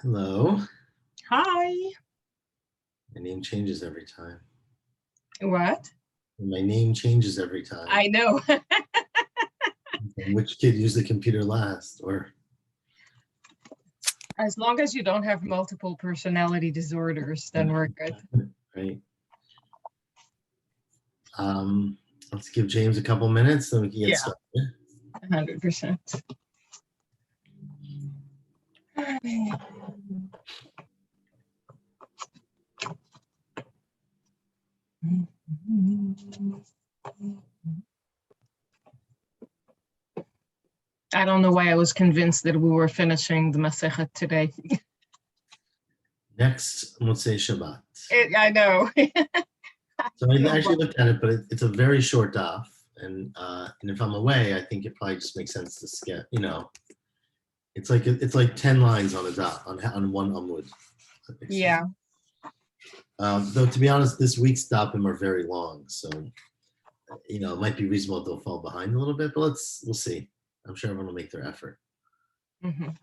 Hello. Hi. My name changes every time. What? My name changes every time. I know. Which kid used the computer last? Or As long as you don't have multiple personality disorders, then we're good. right. Um, let's give James a couple minutes, then we can get Yeah, started. 100%. I don't know why I was convinced that we were finishing the Masechet today. Next, Motzei Shabbat. I know. So I actually looked at it, but it's a very short daf, and if I'm away, I think it probably just makes sense to skip. It's like 10 lines on a daf on one amud. Yeah. Though to be honest, this week's dafim are very long, so it might be reasonable they'll fall behind a little bit, but we'll see. I'm sure everyone will make their effort. Because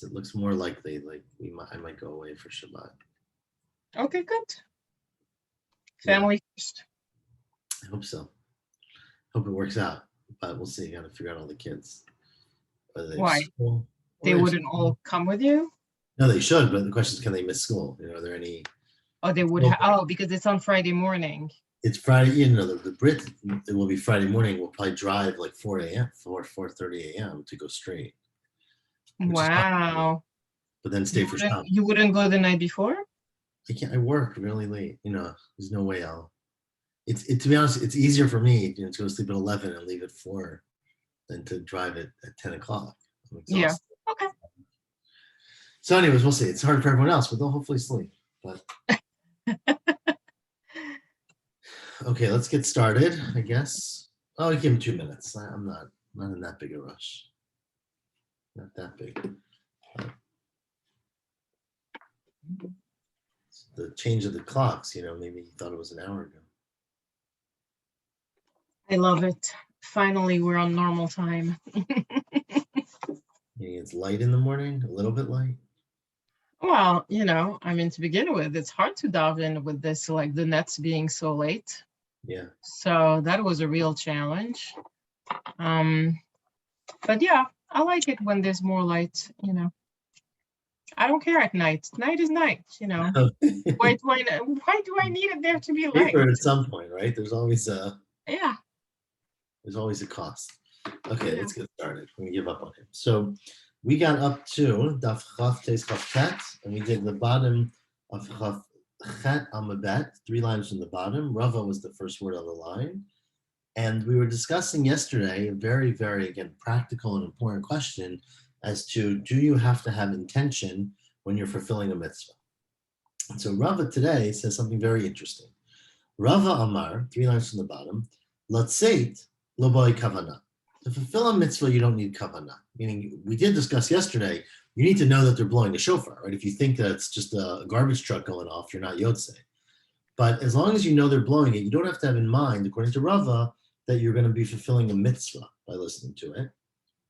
it looks more likely like I might go away for Shabbat. Okay, good. Family first. I hope so. Hope it works out, but we'll see. Got to figure out all the kids. Why? They wouldn't all come with you? No, they should, but the question is, can they miss school? Are there any? Oh, they would. Because it's on Friday morning. It's Friday. The Brit. It will be Friday morning. We'll probably drive like 4 a.m. 4:30 a.m. to go straight. Wow. But then stay for Shabbat. You wouldn't go the night before? I can't. I work really late. There's no way I'll. To be honest, it's easier for me to go sleep at 11 and leave at 4 than to drive it at 10 o'clock. I'm exhausted. Yeah. Okay. So anyways, we'll see. It's hard for everyone else, but they'll hopefully sleep. But okay, let's get started, I guess. I'll give him 2 minutes. I'm not in that big a rush. Not that big. The change of the clocks, maybe he thought it was an hour ago. I love it. Finally, we're on normal time. It's light in the morning, a little bit light. Well, to begin with, it's hard to dive in with this, like the nets being so late. Yeah. So that was a real challenge. But yeah, I like it when there's more light, I don't care at night. Night is night, Why do I need it there to be light? At some point, right? There's always a cost. Okay, let's get started. We're gonna give up on him. So we got up to Daf Chaf Tes Chaf Tet, and we did the bottom of Chaf Chet Amabet, 3 lines from the bottom. Rava was the first word on the line. And we were discussing yesterday a very, very, again, practical and important question as to, do you have to have intention when you're fulfilling a mitzvah? And so Rava today says something very interesting. Rava Amar, 3 lines from the bottom, Latzeit lo boi kavana. To fulfill a mitzvah, you don't need kavana. Meaning, we did discuss yesterday, you need to know that they're blowing a shofar, right? If you think that it's just a garbage truck going off, you're not yotzei. But as long as you know they're blowing it, you don't have to have in mind, according to Rava, that you're going to be fulfilling a mitzvah by listening to it.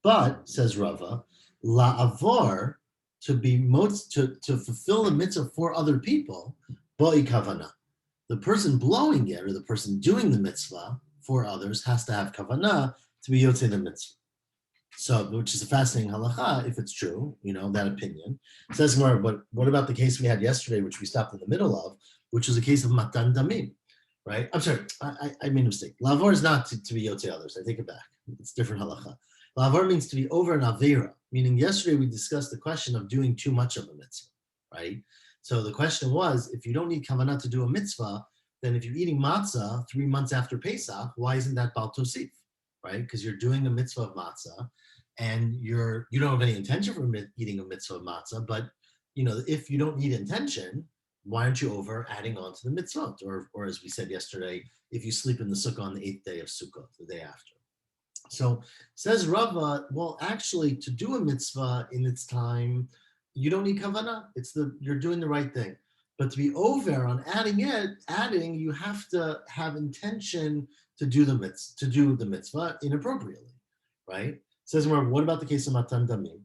But, says Rava, la'avor, to fulfill a mitzvah for other people, boi kavana. The person blowing it, or the person doing the mitzvah for others, has to have kavanah to be yotzei the mitzvah. So, which is a fascinating halacha, if it's true, that opinion. It says more, but what about the case we had yesterday, which we stopped in the middle of, which was a case of matan damim, right? I'm sorry, I made a mistake. Lavor is not to be yotzei others. I take it back. It's different halacha. Lavor means to be over an avera, meaning yesterday we discussed the question of doing too much of a mitzvah, right? So the question was, if you don't need kavanah to do a mitzvah, then if you're eating matzah 3 months after Pesach, why isn't that bal tosif, right? Because you're doing a mitzvah of matzah, and you don't have any intention for eating a mitzvah of matzah, but if you don't need intention, why aren't you over adding on to the mitzvot? Or as we said yesterday, if you sleep in the sukkah on the 8th day of Sukkot, the day after. So says Rava, well, actually, to do a mitzvah in its time, you don't need kavanah. You're doing the right thing. But to be over on adding, you have to have intention to do the mitzvah inappropriately, right? Says, what about the case of matan damim?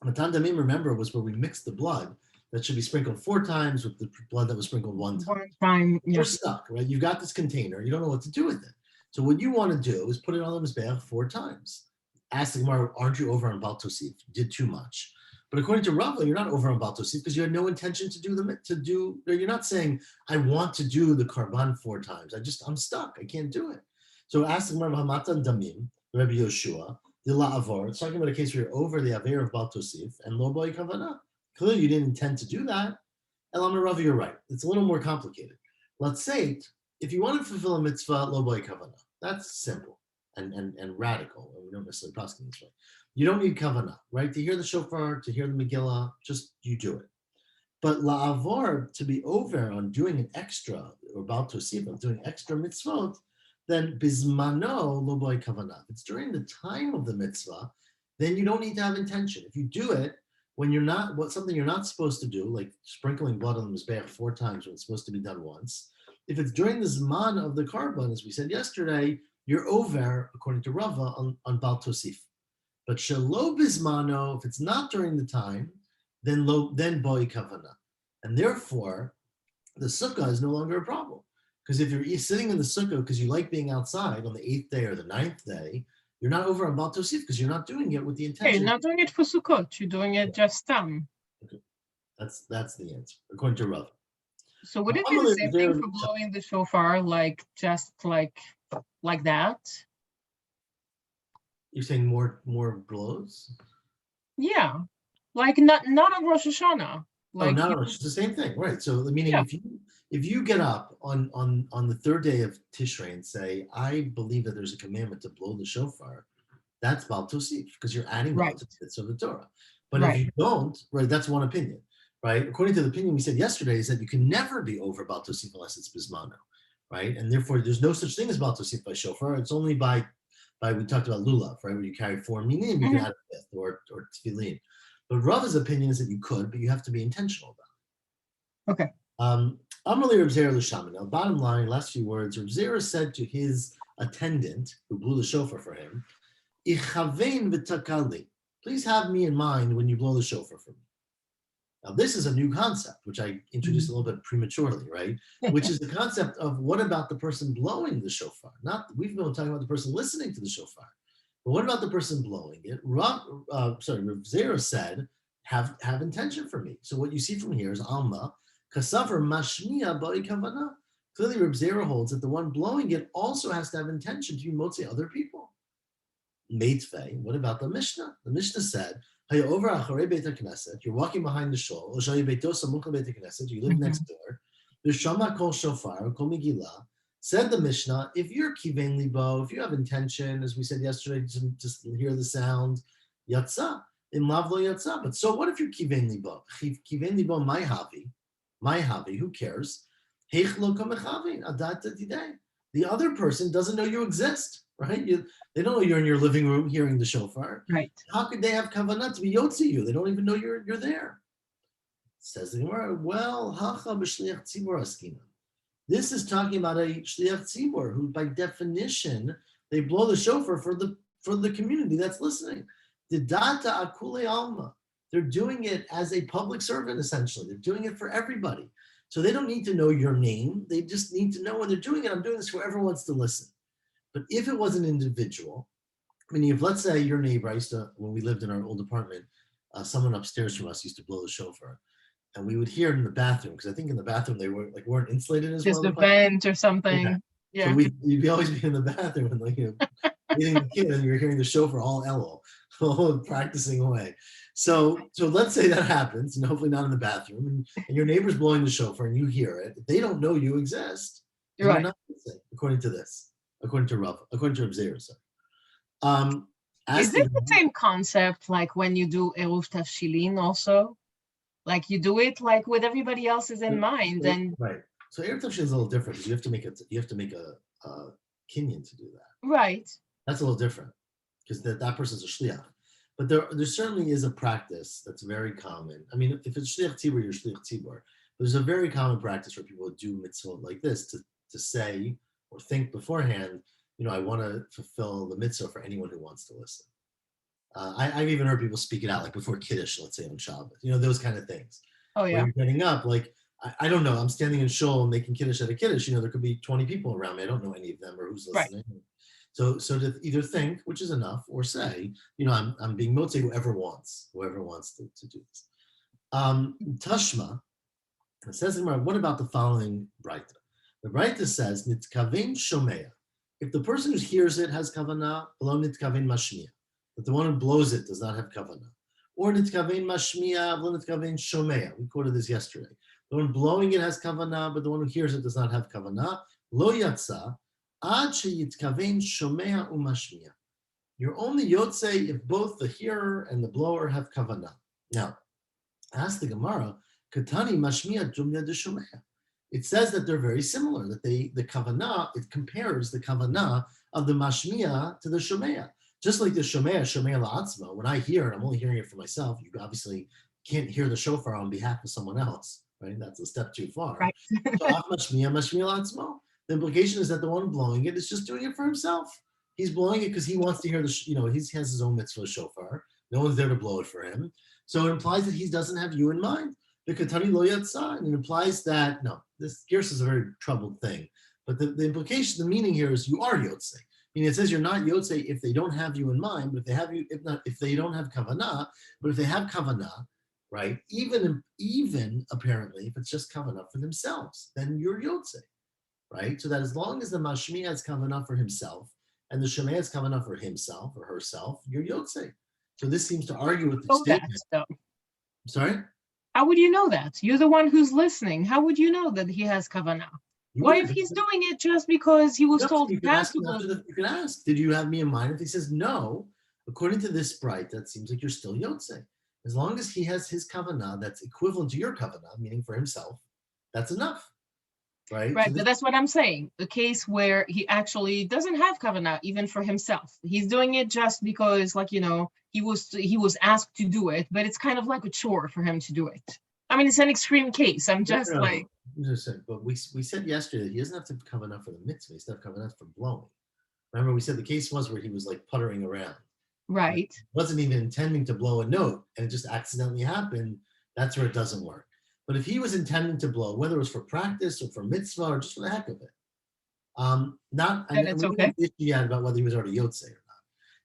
Matan Damim, remember, was where we mixed the blood that should be sprinkled 4 times with the blood that was sprinkled 1 time. One time, You're yeah. stuck, right? You've got this container. You don't know what to do with it. So what you want to do is put it on the Mizbeach 4 times. Ask the Gemara, aren't you over on Bal Tosif? You did too much. But according to Rava, you're not over on Bal Tosif because you had no intention to do. You're not saying, I want to do the Karban 4 times. I'm stuck. I can't do it. So ask the Gemara, Hamatan Damim, Rabbi Yoshua, the La'avor. It's talking about a case where you're over the Aver of Bal Tosif and Lo Boy Kavana. Clearly, you didn't intend to do that. Elam Rava, you're right. It's a little more complicated. Let's say if you want to fulfill a mitzvah, lo boy kavana, that's simple and radical, and we don't necessarily prosecute this way. You don't need kavana, right? To hear the shofar, to hear the Megillah, just you do it. But la'avor, to be over on doing an extra, or about to receive, doing extra mitzvot, then bismano lo boy kavana. If it's during the time of the mitzvah, then you don't need to have intention. If you do it when you're not, something you're not supposed to do, like sprinkling blood on the mizbeach 4 times when it's supposed to be done once, if it's during the zman of the karban, as we said yesterday, you're over, according to Rava, on Bal Tosif. But shelo bismano, if it's not during the time, then boi kavana. And therefore, the sukkah is no longer a problem. Because if you're sitting in the sukkah because you like being outside on the 8th day or the 9th day, you're not over on Bal Tosif because you're not doing it with the Hey, intention. you're not doing it for Sukkot, you're doing it just Okay. That's the answer, according to Rav. So would it be the same thing for blowing the shofar, like just like that? You're saying more blows? Yeah, like not on Rosh Hashana. Like no, it's the same thing, right? So meaning Yeah. if you get up on the 3rd day of Tishrei and say, I believe that there's a commandment to blow the shofar, that's Bal Tosif because you're adding Right. to the bits of the Torah. But Right. if you don't, right, that's one opinion, right? According to the opinion we said yesterday is that you can never be over Bal Tosif unless it's Bismano, right? And therefore there's no such thing as Bal Tosif by shofar. It's only by we talked about lulav, right? Where you carry 4 minim, you can add a 5th or tefillin. But Rava's opinion is that you could, but you have to be intentional about Okay. it. Amalei Reb Zera l'Shaman. Now, bottom line, last few words. Reb Zera said to his attendant, who blew the shofar for him, "Ichavein v'takali." Please have me in mind when you blow the shofar for me. Now, this is a new concept, which I introduced a little bit prematurely, right? Which is the concept of what about the person blowing the shofar? We've been talking about the person listening to the shofar. But what about the person blowing it? Rav Zera said, have intention for me. So what you see from here is Alma, Kasavar Mashmiya Ba'i Kavana. Clearly, Reb Zera holds that the one blowing it also has to have intention to be motzi other people. Meitvei, what about the Mishnah? The Mishnah said, over Acharei Beit HaKnesset, you're walking behind the shul, you live next door, V'shama kol shofar, kol megillah, said the Mishnah, if you're kivein libo, if you have intention, as we said yesterday, just hear the sound, yatsa, in lavlo yatsa. But so what if you're kivein libo? Kivein libo, my hobby, who cares? The other person doesn't know you exist, right? They don't know you're in your living room hearing the shofar. Right. How could they have kavanah to be yotzi you? They don't even know you're there. Says the Gemara, well, hacha b'shliach tzibur askina. This is talking about a shliach tzibur who, by definition, they blow the shofar for the community that's listening. The data akule alma. They're doing it as a public servant, essentially. They're doing it for everybody. So they don't need to know your name. They just need to know when they're doing it. I'm doing this for whoever wants to listen. But if it was an individual, I mean, if let's say your neighbor, when we lived in our old apartment, someone upstairs from us used to blow the shofar. And we would hear it in the bathroom because I think in the bathroom they weren't insulated as well. Just a vent or something. Yeah. So you'd always be in the bathroom and eating the kid, and you're hearing the shofar all elul, practicing away. So let's say that happens, and hopefully not in the bathroom, and your neighbor's blowing the shofar and you hear it. They don't know you exist. Right. You're not listening, according to Rav Zera. Is it the same concept like when you do eruv tafshilin also? Like you do it like with everybody else's in mind, and right. So eruv tafshilin is a little different because you have to make a kinyan to do that. Right. That's a little different because that person's a shliach. But there certainly is a practice that's very common. I mean, if it's shliach tzibur, you're shliach tzibur. There's a very common practice where people do mitzvot like this to say or think beforehand, I want to fulfill the mitzvah for anyone who wants to listen. I've even heard people speak it out, like before Kiddush, let's say on Shabbos, those kind of things. Oh Where yeah. you're getting up, like, I don't know, I'm standing in shul making Kiddush at a Kiddush, there could be 20 people around me. I don't know any of them or who's Right. listening. So to either think, which is enough, or say, I'm being motzei whoever wants to do this. Tashma, it says in what about the following Braita? The Braita says, Nitkavein Shomea. If the person who hears it has kavanah, below Nitkavein Mashmiya. But the one who blows it does not have kavanah. Or Nitkavein Mashmiya, below Nitkavein Shomea. We quoted this yesterday. The one blowing it has kavanah, but the one who hears it does not have kavanah. Lo yatsa, ad sheyitkavein Shomea umashmiya. You're only yotzei if both the hearer and the blower have kavanah. Now, ask the Gemara, Katani Mashmiya Jumya de Shomea. It says that they're very similar, that the kavanah, it compares the kavanah of the mashmiya to the shomea. Just like the shomea la'atzma, when I hear it, I'm only hearing it for myself. You obviously can't hear the shofar on behalf of someone else, right? That's a step too far. Right. So mashmiya la'atzma. The implication is that the one blowing it is just doing it for himself. He's blowing it because he wants to hear he has his own mitzvah shofar. No one's there to blow it for him. So it implies that he doesn't have you in mind. The Katani lo yatsa, and it implies that, no, this Gersa is a very troubled thing. But the implication, the meaning here is you are Yotzei. It says you're not Yotzei if they don't have you in mind, but if they have you, if they don't have Kavanah, but if they have Kavanah, right, even apparently, if it's just Kavanah for themselves, then you're Yotzei, right? So that as long as the Mashmi has Kavanah for himself, and the Shemei has Kavanah for himself or herself, you're Yotzei. So this seems to argue with the statement. Sorry? How would you know that? You're the one who's listening. How would you know that he has kavanah? What if he's doing it just because he was told you can ask, did you have me in mind? If he says no, according to this bright, that seems like you're still Yotzei. As long as he has his kavanah that's equivalent to your kavanah, meaning for himself, that's enough. Right? Right, but that's what I'm saying. The case where he actually doesn't have kavanah even for himself. He's doing it just because, he was asked to do it, but it's kind of like a chore for him to do it. I mean, it's an extreme case. I'm just like. I'm just saying, but we said yesterday that he doesn't have to have kavanah for the mitzvah. He has to have kavanah for blowing. Remember, we said the case was where he was like puttering around. Right. He wasn't even intending to blow a note, and it just accidentally happened. That's where it doesn't work. But if he was intending to blow, whether it was for practice or for mitzvah or just for the heck of it, then it's okay. Issue about whether he was already Yotzei or not.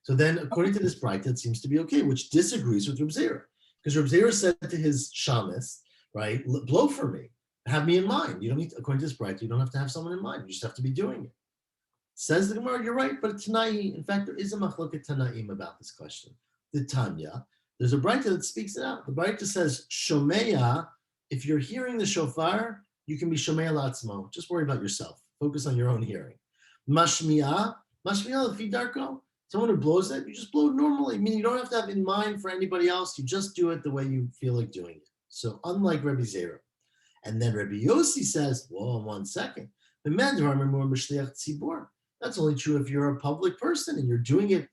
So then, according to this bright, that seems to be okay, which disagrees with Reb Zera. Because Reb Zera said to his shamus, right, blow for me, have me in mind. You don't need, according to this bright, you don't have to have someone in mind. You just have to be doing it. Says the Gemara, you're right, but Tanai, in fact, there is a machloket Tanaim about this question. The Tanya, there's a bright that speaks it out. The bright says, Shomeya, if you're hearing the shofar, you can be Shomeya Latzmo. Just worry about yourself. Focus on your own hearing. Mashmiya Fidarko, someone who blows it, you just blow it normally. Meaning you don't have to have in mind for anybody else. You just do it the way you feel like doing it. So unlike Rebbe Zera. And then Rebbe Yossi says, whoa, 1 second. That's only true if you're a public person and you're doing it,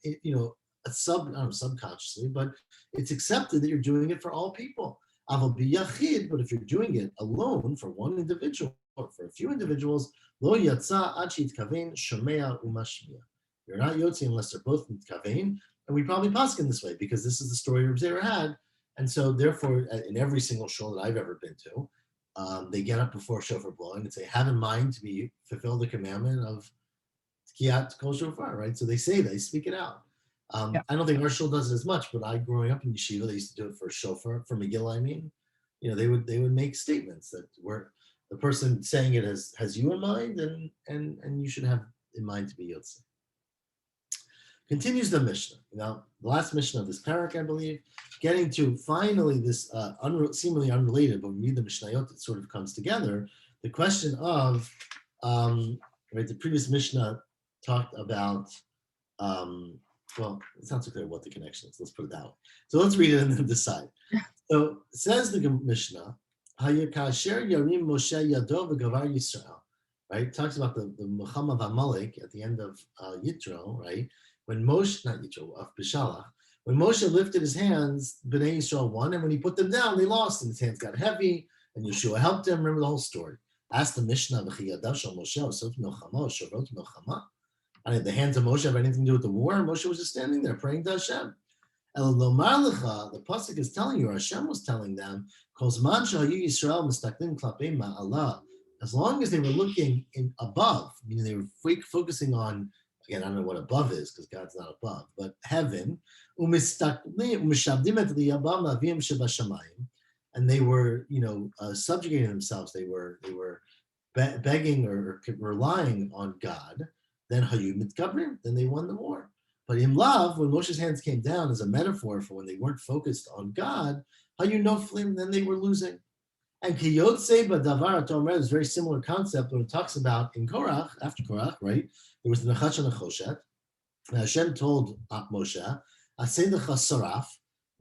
subconsciously, but it's accepted that you're doing it for all people. But if you're doing it alone for one individual or for a few individuals, lo yatsa achit kavein shomea umashmiya. You're not yotzi unless they're both kavein, and we probably paskin this way because this is the story Reb Zera had, and so therefore, in every single shul that I've ever been to, they get up before shofar blowing and say, "Have in mind to be fulfill the commandment of Kiyat Kol Shofar," right? So they speak it out. I don't think our shul does it as much, but growing up in yeshiva, they used to do it for shofar, for Megillah. I mean, they would make statements that were the person saying it has you in mind, and you should have in mind to be Yotzei. Continues the Mishnah. Now, the last Mishnah of this parak, I believe, getting to finally this seemingly unrelated, but when we read the Mishnayot, it sort of comes together. The question of the previous Mishnah talked about. Well, it's not so clear what the connection is. Let's put it that way. So let's read it and then decide. So says the Mishnah, Hayakasher Yarim Moshe Yado v'Gavar Yisrael. Right? It talks about the Muhammad Amalek at the end of Yitro, right? When Moshe, not Yitro, of Bishalach, when Moshe lifted his hands, Bnei Yisrael won, and when he put them down, they lost, and his hands got heavy, and Yeshua helped him. Remember the whole story. Ask the Mishnah, V'chiyadav shel Moshe, Osot Milchama, Oshavot Milchama. The hands of Moshe have anything to do with the war? Moshe was just standing there praying to Hashem. El lomar lecha, the pasuk is telling you, or Hashem was telling them, Kol zman shehayu Yisrael mistaklim klapei ma'ala. As long as they were looking in above, meaning they were focusing on, again, I don't know what above is because God's not above, but heaven, and they were, subjugating themselves. They were begging or relying on God. Then hayu mitkabrim, then they won the war. But in love, when Moshe's hands came down as a metaphor for when they weren't focused on God, hayu noflim, then they were losing. And Kiyotse Badavar Tomer is a very similar concept when it talks about in Korach, after Korach, right? There was the Hashana Choshet. Hashem told Moshe, Aseidecha Saraf,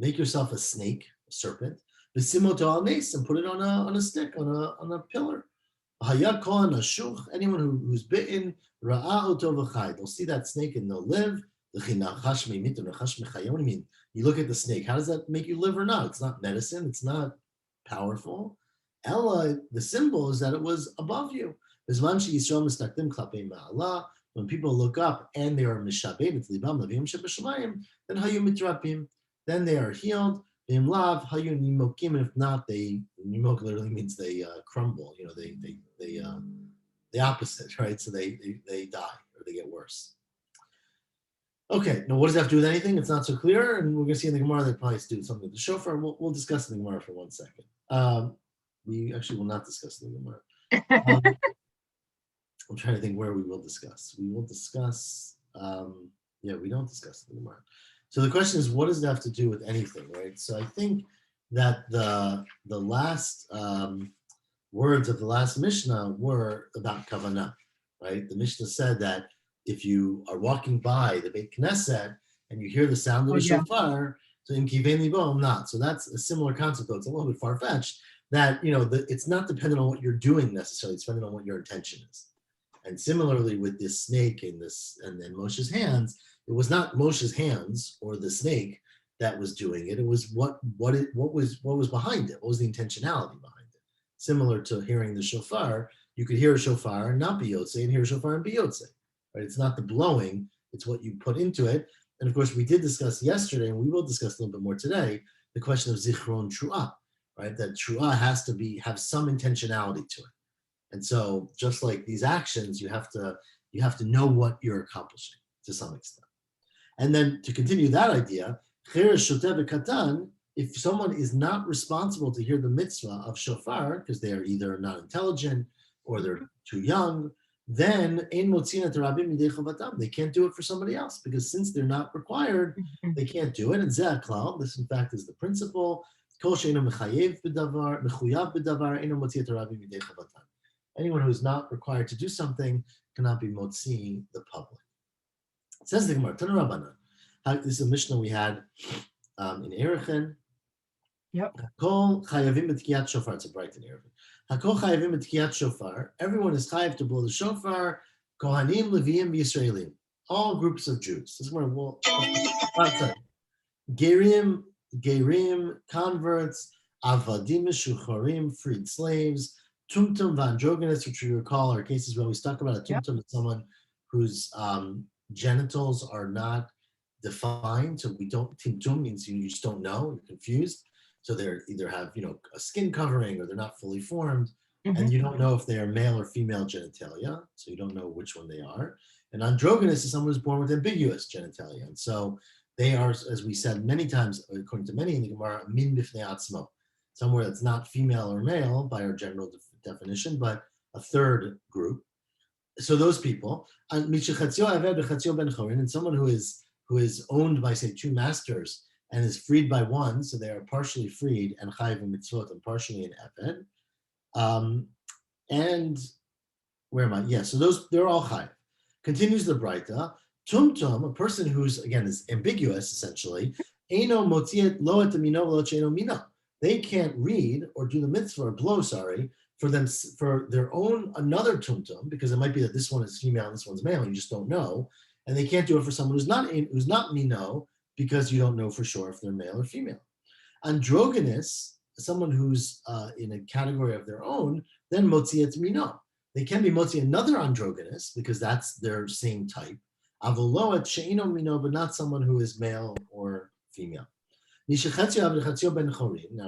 make yourself a snake, a serpent, Vesimoto al nes, and put it on a stick, on a pillar. Hayakon Ashuch, anyone who's bitten, Ra'a Oto v'chai, they'll see that snake and they'll live. You look at the snake, how does that make you live or not? It's not medicine, it's not powerful. Ella, the symbol is that it was above you. When people look up and they are mishabed, then hayu mitrapim, then they are healed. And if not, they nimok literally means they crumble. The opposite, right? So they die or they get worse. Okay, now what does that have to do with anything? It's not so clear, and we're going to see in the Gemara they probably do something with the shofar. We'll discuss in the Gemara for 1 second. We actually will not discuss the Gemara. I'm trying to think where we will discuss. We will discuss, we don't discuss the Gemara. So the question is, what does it have to do with anything, right? So I think that the last words of the last Mishnah were about kavanah, right? The Mishnah said that if you are walking by the Beit Knesset and you hear the sound of a shofar, so in kivein libo, I'm not. So that's a similar concept, though it's a little bit far-fetched, that it's not dependent on what you're doing necessarily, it's dependent on what your intention is. And similarly with this snake and then Moshe's hands, it was not Moshe's hands or the snake that was doing it. It was what was behind it. What was the intentionality behind it? Similar to hearing the shofar, you could hear a shofar and not be yotze, and hear a shofar and be yotze. Right? It's not the blowing, it's what you put into it. And of course, we did discuss yesterday, and we will discuss a little bit more today, the question of zichron tru'ah, right? That tru'ah has to have some intentionality to it. And so, just like these actions, you have to know what you're accomplishing to some extent. And then to continue that idea, if someone is not responsible to hear the mitzvah of shofar because they are either not intelligent or they're too young, then they can't do it for somebody else, because since they're not required, they can't do it. And this in fact is the principle. Anyone who's not required to do something cannot be motzi the public. It says the Gemara, Tana Rabbanan. This is a Mishnah we had in Erechen. Yep. Kol chayavim b'tkiyat shofar. It's a bright in Erechen. Hakol chayavim b'tkiyat shofar. Everyone is chayav to blow the shofar. Kohanim, Leviim, Yisraelim. All groups of Jews. This is where Gerim, converts, Avadim, Shucharim, freed slaves, Tumtum, Vandroginus, which we recall are cases where we talk about a Tumtum as someone whose genitals are not defined. So we don't, Tumtum means you just don't know, you're confused. So they're either have, a skin covering or they're not fully formed. And you don't know if they are male or female genitalia. So you don't know which one they are. And androgynous is someone who's born with ambiguous genitalia. And so they are, as we said many times, according to many in the Gemara, min bifnei atzmo, somewhere that's not female or male by our general definition, but a third group. So those people, and someone who is owned by, say, two masters and is freed by one, so they are partially freed and chayiv in mitzvot and partially in eved. And where am I? Yeah, so they're all chayiv. Continues the Braita. Tumtum, a person who's again is ambiguous essentially. Eino motziet lo et mino lo cheno mino. They can't read or do the mitzvah or blow, for their own another tumtum, because it might be that this one is female and this one's male, and you just don't know, and they can't do it for someone who's not mino, because you don't know for sure if they're male or female. Androgynous, someone who's in a category of their own, then motziet mino. They can be motzi another androgynous because that's their same type. Avoloat she'ino mino, but not someone who is male or female. Now,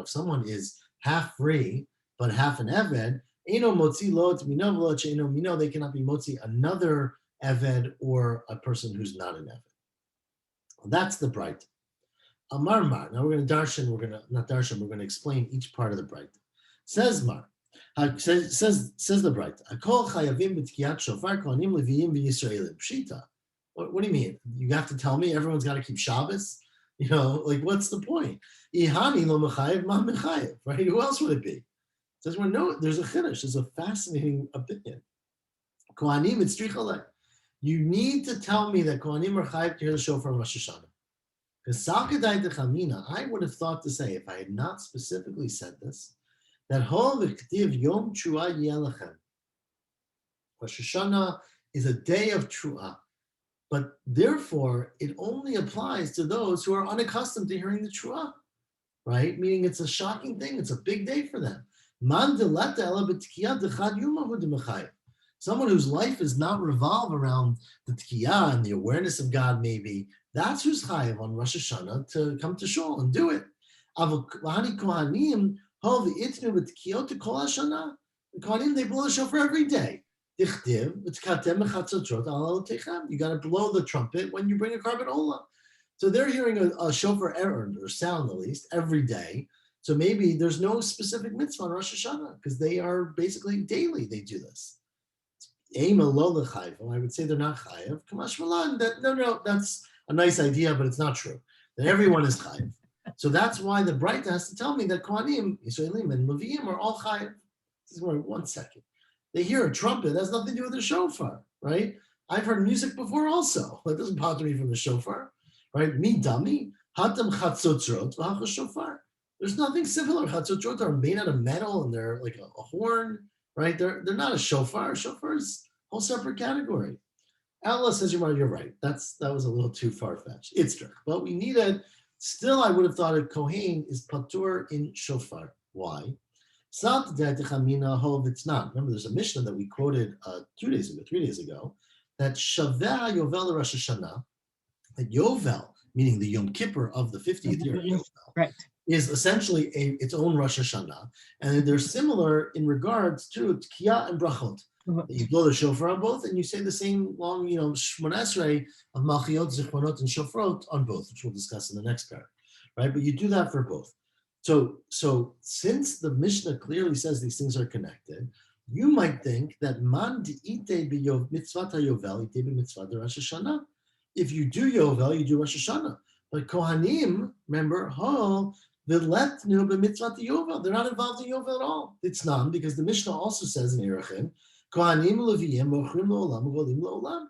if someone is half free but half an eved, they cannot be motzi another eved or a person who's not an eved. Well, that's the bright. Amar Mar. Now we're going to darshan. We're going to explain each part of the bright. Says Mar. Says the bright. Akol chayavim b'tkiyat shofar kohanim leviim v'yisraelim. Pshita. What do you mean? You have to tell me everyone's got to keep Shabbos? Like what's the point? Ihani lo mechayev ma mechayev. Right? Who else would it be? Says well, no. There's a chiddush. There's a fascinating opinion. Kohanim it's trichalek. You need to tell me that kohanim are chayev to hear the shofar on Rosh Hashana. Because I would have thought to say, if I had not specifically said this, that Yom Trua Yelachem. Rosh Hashanah is a day of Trua, but therefore it only applies to those who are unaccustomed to hearing the Trua, right? Meaning it's a shocking thing, it's a big day for them. Someone whose life does not revolve around the Tkiyah and the awareness of God, maybe, that's who's chayav on Rosh Hashanah to come to shul and do it. The Kohanim, they blow the shofar every day. You got to blow the trumpet when you bring a carbon olah. So they're hearing a shofar errand, or sound at least, every day. So maybe there's no specific mitzvah on Rosh Hashanah because they are basically daily, they do this. I would say they're not chayav. Kamash malan, no, that's a nice idea, but it's not true. That everyone is chayav. So that's why the Braita has to tell me that Kohanim, Yisraelim, and Leviim are all chayav. This is where 1 second. They hear a trumpet, that has nothing to do with the shofar, right? I've heard music before also. That doesn't bother me from the shofar, right? Mi dami, hatam chatzotrot, v'hacha shofar. There's nothing similar. Chatzotrot are made out of metal and they're like a horn, right? They're not a shofar. A shofar is a whole separate category. Allah says you're right. That was a little too far-fetched. It's true. But we needed, still I would have thought a Kohen is patur in shofar. Why? It's not. Remember, there's a Mishnah that we quoted 3 days ago, that Shaveh Yovel Rosh Hashanah, that Yovel, meaning the Yom Kippur of the 50th year of Yovel, right, is essentially its own Rosh Hashanah, and they're similar in regards to Tkiyah and Brachot. You blow the shofar on both, and you say the same long, Shmona Esrei of Malchiot, Zichronot, and Shofrot on both, which we'll discuss in the next paragraph, right? But you do that for both. So since the Mishnah clearly says these things are connected, you might think that man di'ite b'yov mitzvah yovel ite b'mitzvah Rosh Hashanah. If you do Yovel, you do Rosh Hashanah. But Kohanim, remember, v'letnu b'mitzvah Yovel. They're not involved in Yovel at all. It's not, because the Mishnah also says in Erechim, Kohanim Leviyim mochrim lo'olam u'golim lo'olam.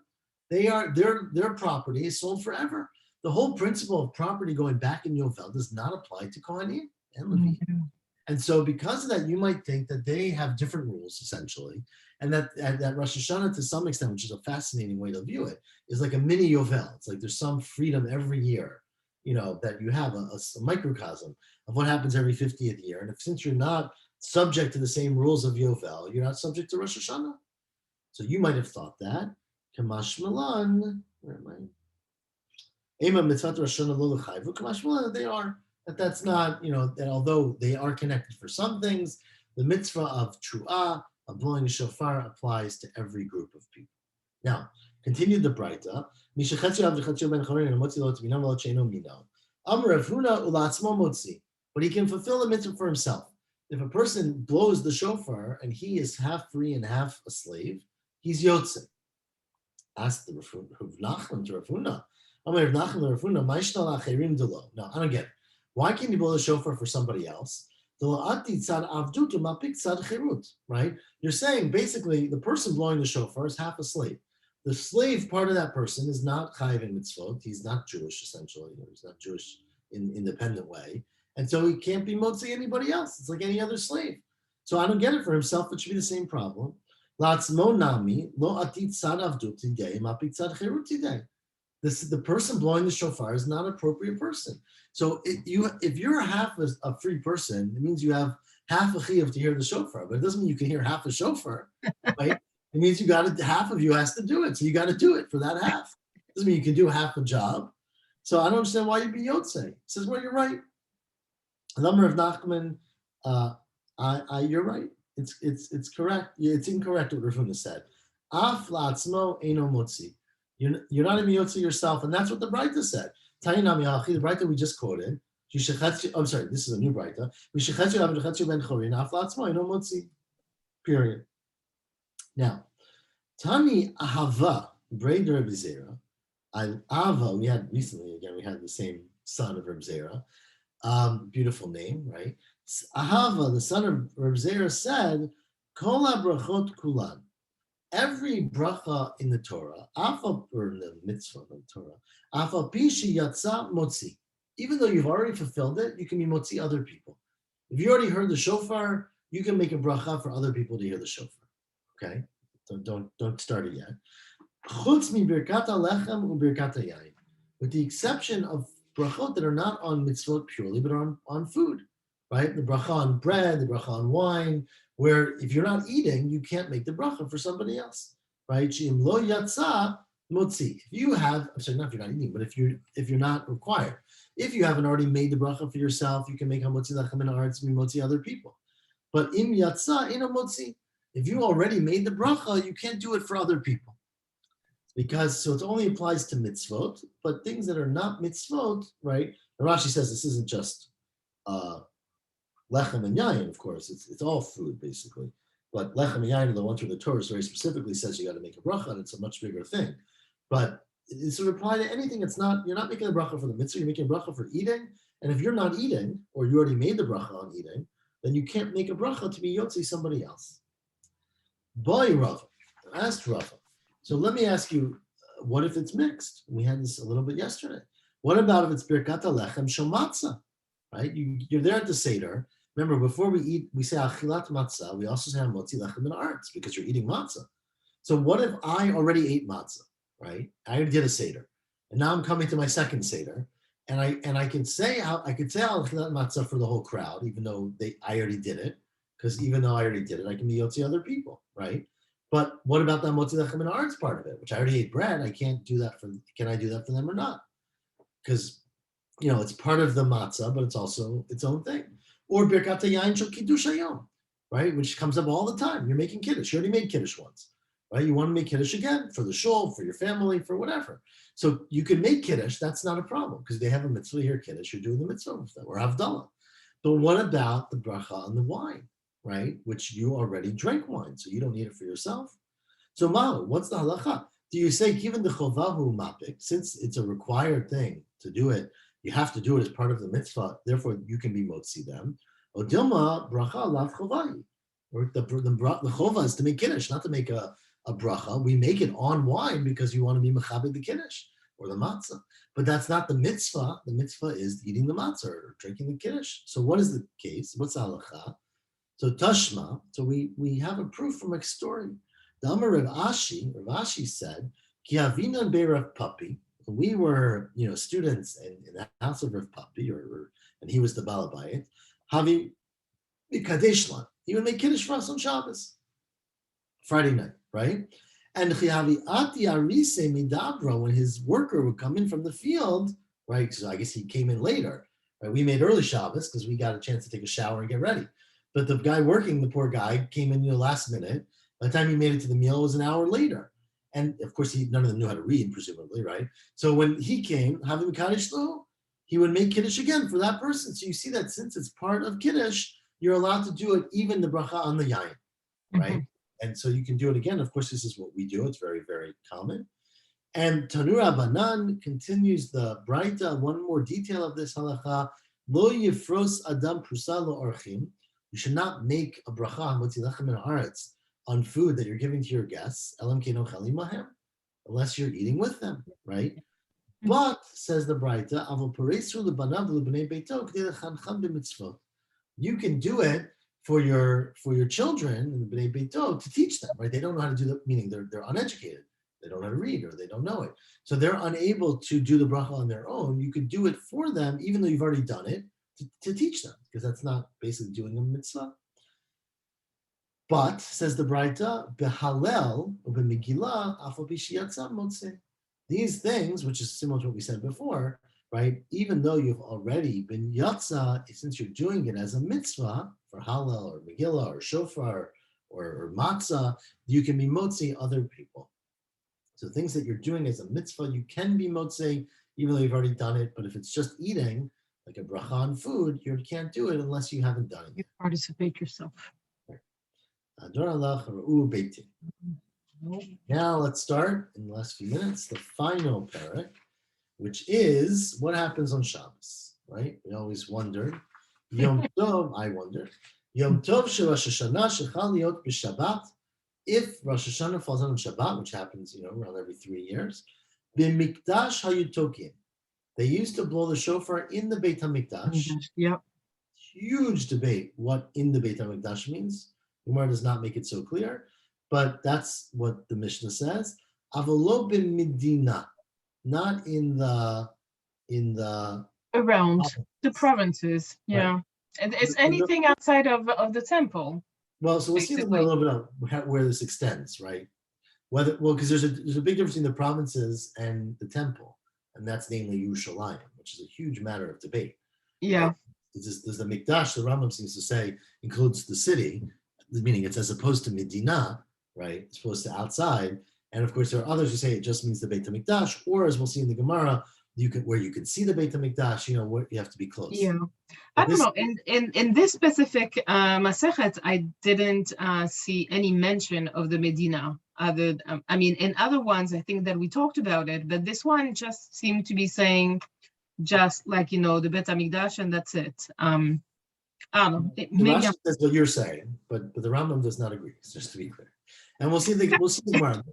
Their property is sold forever. The whole principle of property going back in Yovel does not apply to Kohanim and Leviyim. Mm-hmm. And so because of that, you might think that they have different rules, essentially, and that Rosh Hashanah, to some extent, which is a fascinating way to view it, is like a mini Yovel. It's like there's some freedom every year, that you have a microcosm of what happens every 50th year. And since you're not subject to the same rules of Yovel, you're not subject to Rosh Hashanah. So you might have thought that. Kamash Malan, where am I? Ema mitzvot Rosh Hashanah lo l'chayvu. Kamash Malan, they are. That's not, that although they are connected for some things, the mitzvah of Tru'ah, of blowing a shofar, applies to every group of people. Now, continue the Braita. But he can fulfill the mitzvah for himself. If a person blows the shofar and he is half free and half a slave, he's yotze. Ask the Rav Nachman to Rav Huna. No, I don't get it. Why can't you blow the shofar for somebody else? Right? You're saying basically the person blowing the shofar is half a slave. The slave part of that person is not chayiv in mitzvot. He's not Jewish, essentially. He's not Jewish in an independent way. And so he can't be motzi anybody else. It's like any other slave. So I don't get it for himself. It should be the same problem. The person blowing the shofar is not an appropriate person. So if you're half a free person, it means you have half a chiyuv to hear the shofar, but it doesn't mean you can hear half a shofar, right? It means half of you has to do it. So you got to do it for that half. It doesn't mean you can do half a job. So I don't understand why you'd be Yotze. He says, well, you're right. The number of Nachman, you're right. It's correct. It's incorrect what Rafuna said. Af la'atzmo eno motzi. You're not even Yotze yourself, and that's what the Braita said. Tainam Yachi, the Braita we just quoted. I'm sorry, this is a new Braita. Period. Now, Tani Ahava, Braid Reb Zera. Ava, we had recently, again, we had the same son of Reb Zera. Beautiful name, right? Ahava, the son of Reb Zera, said, Kol brachot kulan. Every bracha in the Torah, or in the mitzvah of the Torah, afa pishi yatsa motzi. Even though you've already fulfilled it, you can be motzi other people. If you already heard the shofar, you can make a bracha for other people to hear the shofar. Okay, so don't start it yet. Chutz mi birkat lechem u birkat yayin, with the exception of brachot that are not on mitzvot purely, but on food, right? The bracha on bread, the bracha on wine, where if you're not eating, you can't make the bracha for somebody else, right? Shim lo yatsa motzi. If you have, I'm sorry, not if you're not eating, but if you're not required, if you haven't already made the bracha for yourself, you can make hamotzi lechem in arts, motzi other people. But im yatsa ino motzi. If you already made the bracha, you can't do it for other people. So it only applies to mitzvot, but things that are not mitzvot, right? And Rashi says this isn't just lechem and yayin, of course. It's all food, basically. But lechem and yayin are the ones where the Torah very specifically says you got to make a bracha, and it's a much bigger thing. But it's a reply to anything. You're not making a bracha for the mitzvah, you're making a bracha for eating. And if you're not eating, or you already made the bracha on eating, then you can't make a bracha to be yotzi somebody else. Boy, Rava. I asked Rava. So let me ask you, what if it's mixed? We had this a little bit yesterday. What about if it's birkat lechem shel matzah, right? You're there at the Seder. Remember, before we eat, we say achilat matzah. We also say motzi lechem in arts because you're eating matzah. So what if I already ate matzah, right? I already did a Seder, and now I'm coming to my second Seder, and I could say achilat matzah for the whole crowd, even though I already did it, because even though I already did it, I can be yotzi other people, right? But what about that motzi lechem and arts part of it, which I already ate bread? I can't do that can I do that for them or not? Because, it's part of the matzah, but it's also its own thing. Or birkat yayin shel kiddush hayom, right? Which comes up all the time. You're making kiddush. You already made kiddush once, right? You want to make kiddush again for the shul, for your family, for whatever. So you can make kiddush. That's not a problem because they have a mitzvah here, kiddush. You're doing the mitzvah with them, or havdalah. But what about the bracha on the wine? Right, which you already drank wine, so you don't need it for yourself. So, Mao, what's the halacha? Do you say, given the chovahu mapik, since it's a required thing to do it, you have to do it as part of the mitzvah, therefore you can be motzi them. Or Dilma bracha lav chovahi, or the chova is to make kiddush, not to make a bracha. We make it on wine because you want to be mechabed the kiddush or the matzah, but that's not the mitzvah. The mitzvah is eating the matzah or drinking the kiddush. So, what is the case? What's the halacha? So Tashma, so we have a proof from a story. The Amar Rav Ashi said, Ki Havina be Rav Papi. We were, students in the house of Rav Papi, and he was the Balabayit. Havi Kadeshlan. He would make Kiddush for us on Shabbos, Friday night, right? And Chiavi Ati Arise Midabra, when his worker would come in from the field, right? So I guess he came in later. Right? We made early Shabbos because we got a chance to take a shower and get ready. But the guy working, the poor guy, came in last minute. By the time he made it to the meal, it was an hour later. And of course, none of them knew how to read, presumably, right? So when he came, having Kaddish Lo, he would make Kiddush again for that person. So you see that since it's part of Kiddush, you're allowed to do it, even the bracha on the yayin, right? Mm-hmm. And so you can do it again. Of course, this is what we do. It's very, very common. And Tanura Banan continues the Braita, one more detail of this halacha, Lo yifros adam prusa lo orchim. You should not make a bracha motzi lechem in haaretz on food that you're giving to your guests, elam keino chalim mahem, unless you're eating with them, right? Mm-hmm. But says the Braita, avol paresu lebanav lebnei beito k'dei lechancham b'mitzvot. You can do it for your children and the bnei beito to teach them, right? They don't know how to do that, meaning they're uneducated, they don't know how to read or they don't know it, so they're unable to do the bracha on their own. You could do it for them, even though you've already done it. To teach them, because that's not basically doing a mitzvah. But, says the Braita, behalel or b'megillah afal b'shiyatza motze. These things, which is similar to what we said before, right? Even though you've already been yatsa, since you're doing it as a mitzvah for Hallel or Megillah or Shofar or Matzah, you can be motzi other people. So things that you're doing as a mitzvah, you can be motzi, even though you've already done it. But if it's just eating, like a bracha on food, you can't do it unless you haven't done it You yet. participate yourself. Adon Allah Ra'u Beitin. Now let's start in the last few minutes the final parak, which is what happens on Shabbos, right? We always wondered. Yom Tov, I wondered. Yom Tov shel Rosh Hashanah shechal liot b'Shabbat. If Rosh Hashanah falls on Shabbat, which happens, around every 3 years, b'mikdash hayutokim. They used to blow the shofar in the Beit HaMikdash. Yep. Huge debate what in the Beit HaMikdash means. Gemara does not make it so clear, but that's what the Mishnah says. Avolo b'medina, not in the Around the provinces. Yeah. Right. And it's anything outside of the temple. Well, so we'll see a little bit of where this extends, right? Because there's a big difference between the provinces and the temple, and that's namely Yerushalayim, which is a huge matter of debate. Yeah. Right? Does the Mikdash, the Rambam seems to say, includes the city, meaning it's as opposed to Medina, right? As opposed to outside. And of course, there are others who say it just means the Beit HaMikdash, or as we'll see in the Gemara, where you can see the Beit HaMikdash, where you have to be close. Yeah. I don't know. In this specific Masechet, I didn't see any mention of the Medina. In other ones, I think that we talked about it, but this one just seemed to be saying just like, the Bet HaMikdash, and that's it. I don't know. Rashi says what you're saying, but the Rambam does not agree, just to be clear. And we'll see the Gemara.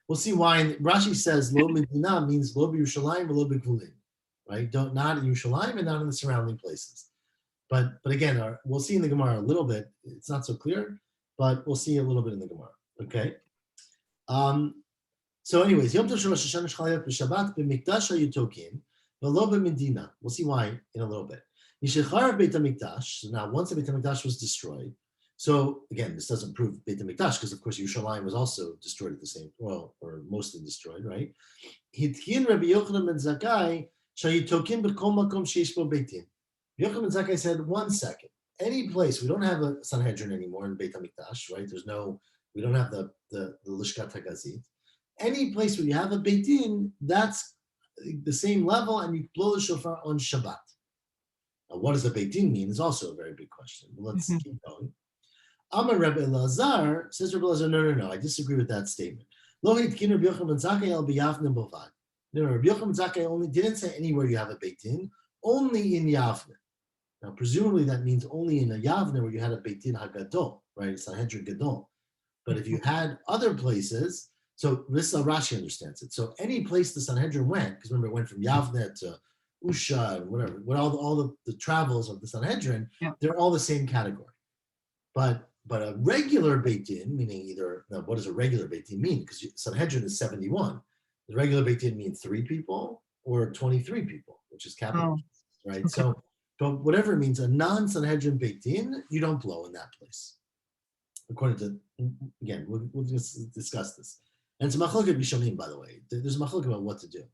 We'll see why Rashi says Lo Medina means Lo B'Yerushalayim or Lo B'Gvulim, right? Not in Yerushalayim and not in the surrounding places. But again, we'll see in the Gemara a little bit. It's not so clear, but we'll see a little bit in the Gemara. Okay. So, anyways, Yom Tov Shel Rosh Hashanah Shchalayot B'Shabbat B'Mikdash HaYutokim V'Lo B'Medina. We'll see why in a little bit. Yishachar Beit HaMikdash. So now, once the Beit HaMikdash was destroyed. So again, this doesn't prove Beit HaMikdash because, of course, Yerushalayim was also destroyed at the same, or mostly destroyed, right? Hitkin Rabbi Yochanan ben Zakkai shayitokin b'kol makom sheish bo beitin. Yochanan ben Zakkai said, 1 second. Any place, we don't have a Sanhedrin anymore in Beit HaMikdash, right? We don't have the Lishkat HaGazit. Any place where you have a Beit Din, that's the same level, and you blow the shofar on Shabbat. Now, what does the Beit Din mean is also a very big question. But let's keep going. Amar Rebbe Elazar, says Rebbe Elazar, no, I disagree with that statement. Lo hitkin Rabbi Yochanan ben Zakkai el b'Yavne bovad. No, Rabbi Yochanan ben Zakkai only didn't say anywhere you have a Beit Din, only in Yavne. Now, presumably that means only in a Yavne where you had a Beit Din HaGadol, right? Sanhedrin Gadol. But if you had other places, so this is how Rashi understands it. So any place the Sanhedrin went, because remember it went from Yavne to Usha and whatever, all the travels of the Sanhedrin, they're all the same category. But a regular Beit Din, meaning what does a regular Beit Din mean? Because Sanhedrin is 71. The regular Beit Din means 3 people or 23 people, which is capital, right? Okay. So, but whatever it means, a non-Sanhedrin Beit Din, you don't blow in that place. According to, again, we'll just discuss this. And it's a machloket Rishonim, by the way. There's a machloket about what to do.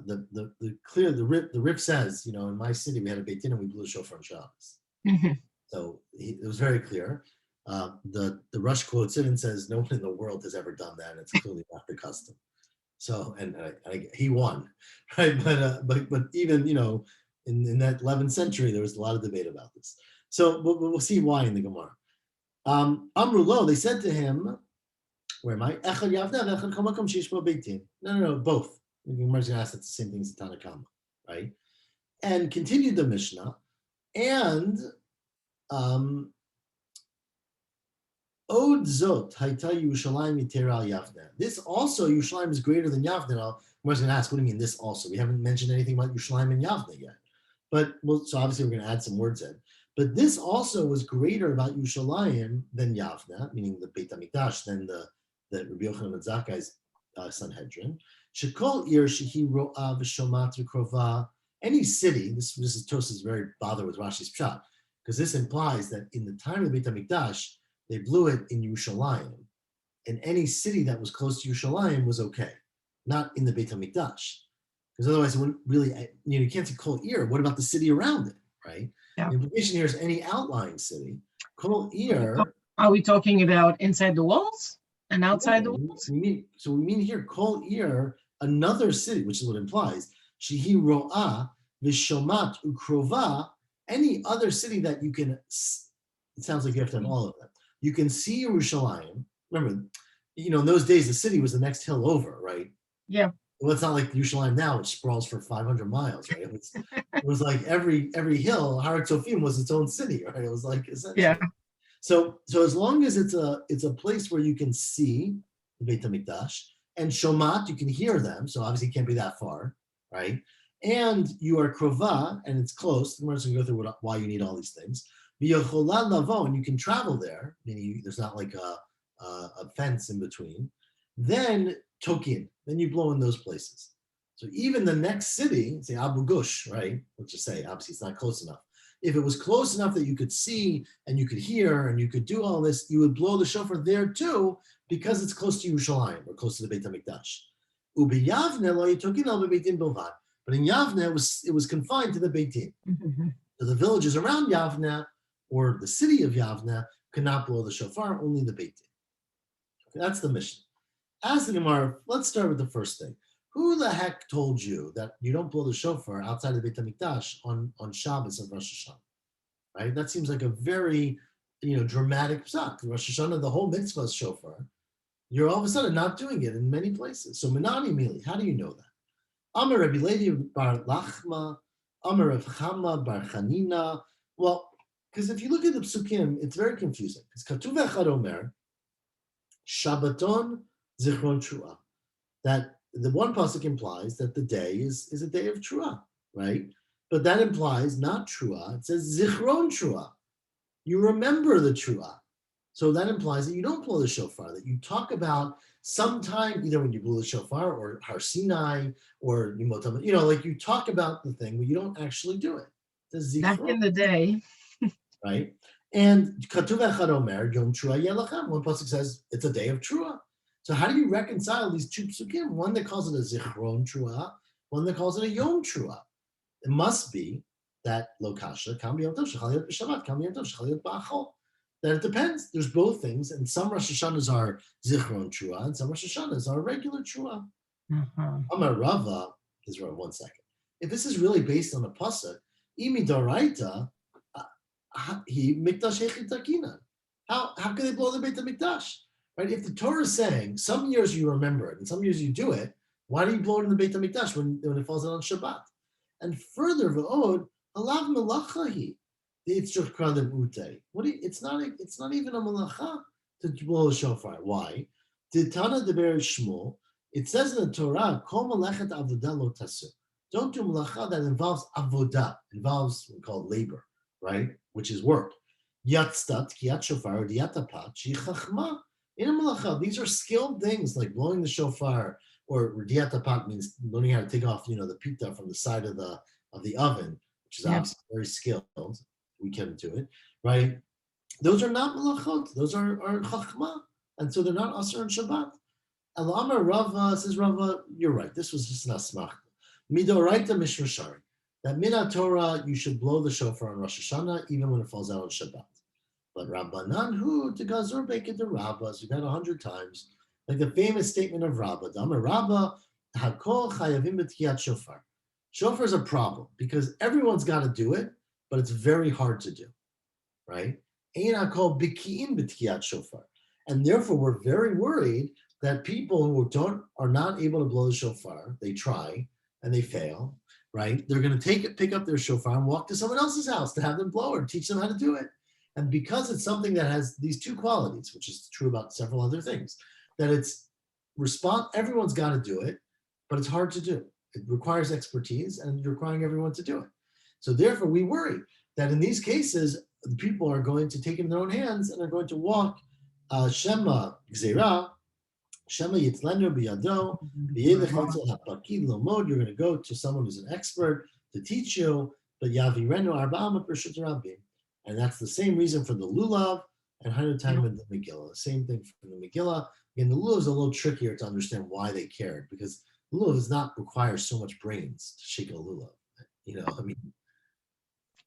The Rip says, in my city we had a Beit Din and we blew a shofar on Shabbos. Mm-hmm. So it was very clear. The Rosh quotes it and says, no one in the world has ever done that. And it's clearly not the custom. So, and he won, right? But even, in that 11th century, there was a lot of debate about this. So we'll see why in the Gemara. Amrulo, they said to him, where am I? Echad Yavne, Echad Chomakom Shishmo Beit Din. No, both. The Gemara's going to ask that the same thing as the Tanakama, right? And continued the Mishnah, and Od Zot Haita Yerushalayim Yiter al Yavne. This also, Yerushalayim is greater than Yavne. Now, Gemara's going to ask, what do you mean this also? We haven't mentioned anything about Yerushalayim and Yavne yet. But, so obviously we're going to add some words in. But this also was greater about Yerushalayim than Yavne, meaning the Beit HaMikdash, than the Rabbi Yochanan ben Zakkai's Sanhedrin. Shekol ir shehi ro'a v'shomat v'krova. Any city, this is Tosafos very bothered with Rashi's pshat, because this implies that in the time of the Beit HaMikdash, they blew it in Yerushalayim, and any city that was close to Yerushalayim was okay, not in the Beit HaMikdash. because otherwise it wouldn't really, you can't say Kol Ir. What about the city around it, right? Yeah. The implication here is any outlying city. Kol Ir. Are we talking about inside the walls and outside the walls? We mean here Kol Ir, another city, which is what it implies. Shehi Ro'ah Vishomat Ukrova, any other city that you can, it sounds like you have to have all of them. You can see Yerushalayim. Remember, in those days, the city was the next hill over, right? Yeah. Well, it's not like Yerushalayim now, which sprawls for 500 miles, right? It was like every hill, Har Tzofim was its own city, right? It was like essentially. Yeah. So as long as it's a place where you can see the Beit HaMikdash, and Shomat, you can hear them, so obviously it can't be that far, right? And you are Krova, and it's close. We're just going to go through why you need all these things. V'yochola lavo, and you can travel there, meaning there's not like a fence in between. Then Tokin, then you blow in those places. So even the next city, say Abu Ghush, right? Let's just say, obviously it's not close enough. If it was close enough that you could see and you could hear and you could do all this, you would blow the shofar there too, because it's close to Yerushalayim or close to the Beit HaMikdash. But in Yavne, it was confined to the Beitin. Mm-hmm. So the villages around Yavne or the city of Yavne could not blow the shofar, only the Beitin. Okay, that's the mission. As the Gemara, let's start with the first thing. Who the heck told you that you don't blow the shofar outside of Beit HaMikdash on Shabbos and Rosh Hashanah? Right? That seems like a very, dramatic psak. Rosh Hashanah, the whole mitzvah is shofar. You're all of a sudden not doing it in many places. So Menani Mili, how do you know that? Amar Rabbi Levi bar Lachma, Amar Rav Chama bar Chanina. Well, because if you look at the psukim, it's very confusing. Because Katuv Echad Omer, Shabbaton Zichron Trua. That the one pasuk implies that the day is a day of Trua, right? But that implies not Trua. It says Zichron Trua. You remember the Trua. So that implies that you don't blow the shofar, that you talk about sometime, either when you blow the shofar or Har Sinai or Yimotam, like you talk about the thing, but you don't actually do it. Back in the day. Right? And Katuv Echad Omer, Yom Trua Yelachem. One pasuk says it's a day of Trua. So how do you reconcile these two psukim? One that calls it a Zichron Trua, one that calls it a Yom Trua. It must be that Lokasha, Kam Yom Tov Shechal Yot B'Shabbat, Kam Yom Tov Shechal Yot B'Achol. That it depends. There's both things, and some Rosh Hashanahs are Zichron Trua, and some Rosh Hashanahs are regular Trua. Amar Rava, is right. 1 second. If this is really based on a pasuk, Imi Doraita, he Mikdash Hechit Takinan. How can they blow the Beit HaMikdash? Right? If the Torah is saying some years you remember it and some years you do it, why do you blow it in the Beit HaMikdash when it falls out on Shabbat? And further, v'od halav melachahi. It's not even a malacha to blow a shofar. Why? Tana deber Shmuel. It says in the Torah, kol melechet avodah lo tasu. Don't do malacha that involves avodah, involves we call it labor, right? Which is work. Yatstat, kiyat shofar, diyatapat, shi chachma. In a malacha, these are skilled things like blowing the shofar, or diyatapat means learning how to take off, the pita from the side of the oven, which is obviously very skilled. We can do it, right? Those are not malachot. Those are chachma, and so they're not asur and Shabbat. Al-Amar Rava says, Rava, you're right. This was just an asmach. Midoraita mishmashari. That min Torah, you should blow the shofar on Rosh Hashanah, even when it falls out on Shabbat. But Rabbanan hu to gazur beket the Rabbas. We've had 100 times, like the famous statement of Rabbah. Amar Rabbah hakol chayavim b'tkiyat shofar. Shofar is a problem because everyone's got to do it, but it's very hard to do, right? Ein hakol bikiin b'tkiyat shofar, and therefore we're very worried that people who are not able to blow the shofar, they try and they fail, right? They're going to pick up their shofar and walk to someone else's house to have them blow or teach them how to do it. And because it's something that has these two qualities, which is true about several other things, that everyone's got to do it, but it's hard to do. It requires expertise and requiring everyone to do it. So therefore, we worry that in these cases, the people are going to take it in their own hands and are going to walk Shema Gzeira, Shema Yitzlenu Biyado, Hapakid Lomod. You're going to go to someone who's an expert to teach you, but Yavirenu Arba'am Pershut Rabim. And that's the same reason for the lulav and Hanutam and the Megillah. The same thing for the Megillah. Again, the lulav is a little trickier to understand why they cared, because lulav does not require so much brains to shake a lulav. I mean,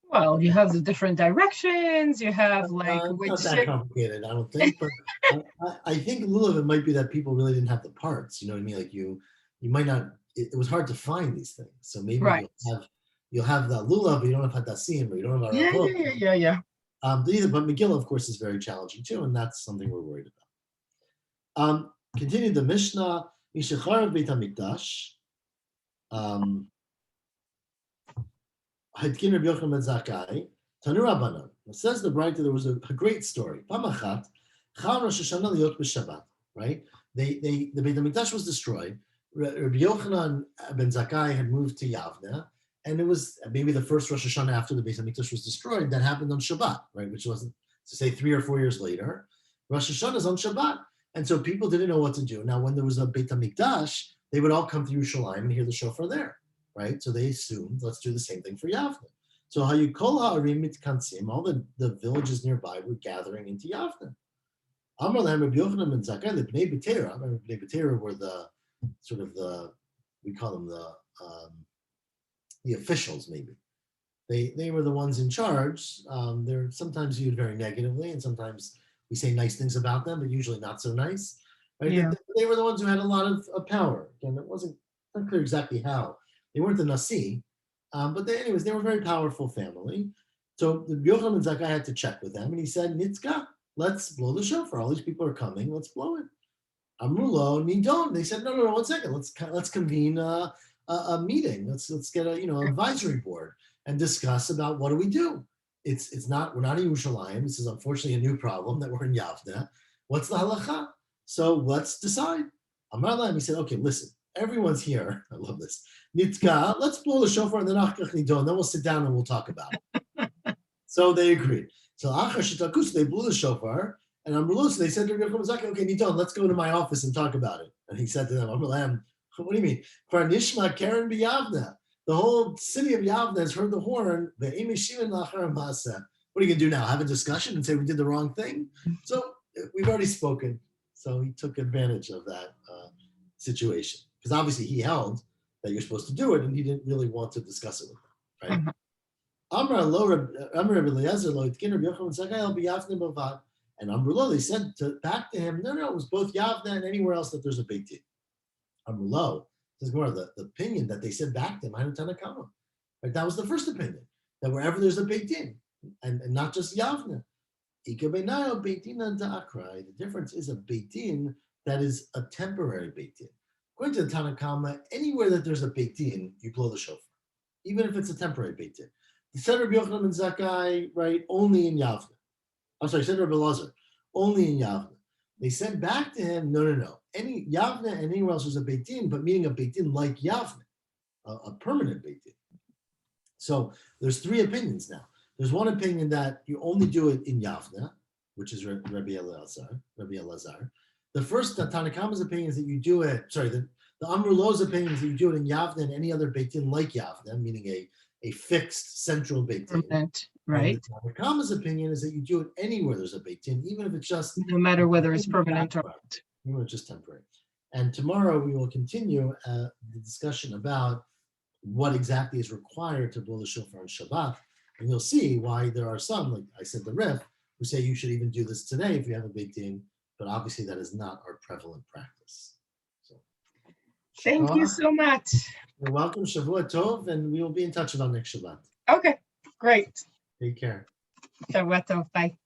Well, you have the different directions. You have like it's which not that complicated, I don't think. But I think lulav, it might be that people really didn't have the parts. You know what I mean? Like you might not. It was hard to find these things, so maybe right. you'll have the lulav, but you don't have hadassim, or you don't have Yeah, aravot. yeah, yeah, yeah, yeah. But Megillah, of course, is very challenging too, and that's something we're worried about. Continue the Mishnah. Mishachar Beit Hamikdash. Hadkin Rabbi Yochanan ben Zakkai. Tanu Rabbanan. It says the Braita, there was a great story. Pamachat. Chal Rosh Hashanah liyot b'Shabbat. Right? The Beit Hamikdash was destroyed. Rabbi Yochanan ben Zakkai had moved to Yavne, and it was maybe the first Rosh Hashanah after the Beit Hamikdash was destroyed that happened on Shabbat, right? Which wasn't, to say, 3 or 4 years later. Rosh Hashanah is on Shabbat, and so people didn't know what to do. Now, when there was a Beit Hamikdash, they would all come to Yerushalayim and hear the shofar there, right? So they assumed, let's do the same thing for Yavne. So Hayukol Ha'arim Mitkansim, all the villages nearby were gathering into Yavne. Amar Lahem Rabbi Yochanan ben Zakkai, the Bnei B'Tera. Bnei B'Tera were we call them the officials, maybe. They were the ones in charge. They're sometimes viewed very negatively, and sometimes we say nice things about them, but usually not so nice. Right? Yeah. They were the ones who had a lot of power. Again, it wasn't not clear exactly how. They weren't the Nasi, but they were a very powerful family. So the Yochanan ben Zakkai had to check with them, and he said, Nitzka, let's blow the shofar. All these people are coming, let's blow it. Amrulo Nidon. They said, no, 1 second. Let's convene a meeting. Let's get a advisory board and discuss about what do we do. It's not, we're not in Yerushalayim. This is unfortunately a new problem that we're in Yavne. What's the halacha? So let's decide. Amar Lahem, he said, okay, listen, everyone's here. I love this. Nitka, let's blow the shofar and then Achach Nidon. Then we'll sit down and we'll talk about it. So they agreed. So Achach Shitakus, they blew the shofar. And Amrulus, they said to Rabbi Yochanan ben Zakkai, okay, Nidon, let's go to my office and talk about it. And he said to them, Amrulam, what do you mean? For Nishma Karen B'Yavna. The whole city of Yavna has heard the horn. What are you going to do now? Have a discussion and say we did the wrong thing? So we've already spoken. So he took advantage of that situation. Because obviously he held that you're supposed to do it, and he didn't really want to discuss it with them. Right? Amar Rabbi Eliezer lo itkin Rabbi Yochanan ben Zakkai al b'Yavne bavad. And Amrulo, they said back to him, no, it was both Yavne and anywhere else that there's a big deal. Amrulo, this is more of the opinion that they said back to him, Tanakama. Right? That was the first opinion, that wherever there's a big deal, and not just Yavne. The difference is a beit din that is a temporary beit din. According to the Tanakama, anywhere that there's a beit din, you blow the shofar, even if it's a temporary beit din. The said Rabbi Yochanan ben Zakkai, right, only in Yavne. I'm sorry, said Rabbi Elazar, only in Yavne. They said back to him, no. Any Yavne and anywhere else was a beit din, but meaning a beit din like Yavne, a permanent beit din. So there's 3 opinions now. There's one opinion that you only do it in Yavne, which is Rabbi Elazar. The first, Tanakama's opinion is that you do it, the Amrulo's opinion is that you do it in Yavne and any other beit din like Yavne, meaning a fixed central beit din. Right. And the Tanakama's opinion is that you do it anywhere there's a beit din, even if it's just no matter whether it's permanent or not. Even if it's just temporary. And tomorrow we will continue the discussion about what exactly is required to blow the shofar on Shabbat. And you'll see why there are some, like I said, the Rif, who say you should even do this today if you have a beit din, but obviously that is not our prevalent practice. So, thank you so much. You're welcome. Shavua Tov, and we will be in touch about next Shabbat. Okay, great. Take care. Shavua Tov. Bye.